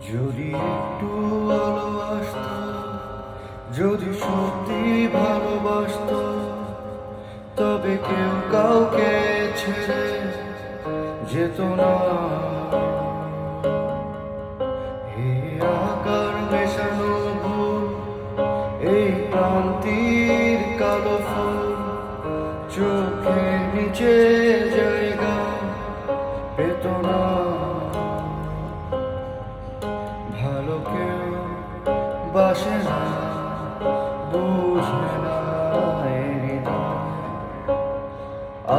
যদি একটু ভালোবাসত, যদি সত্যি ভালোবাসত, তবে কেউ কাউকে ছেড়ে যেত না। এই আকার মেশানো ভুল, এই ক্রান্তির কালো ফুল, চোখের নিচে জায়গা পেত না। ভালো কেউ বাসে না, বুঝে না এই হৃদয়।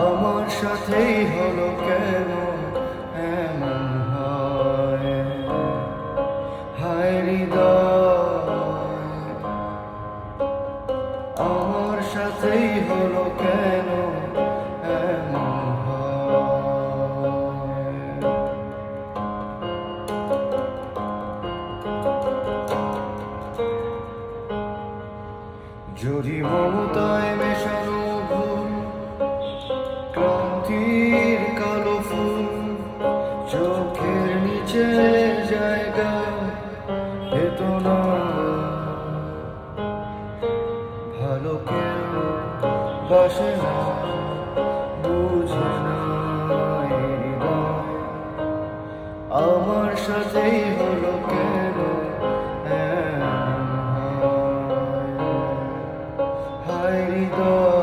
আমার সাথেই হলো কেন এমন হয়, হায় হৃদয়। আমার সাথেই হলো কেন এমন হয়। যদি মমতায় মেশানো ভুল, ক্রান্তির কালো ফুল, চোখের নিচে জায়গা পেত না। ভালো কেউ বাসে না, বুঝে না এই হৃদয়। আমার সাথেই হলো কেন এমন হয়, হায় হৃদয়।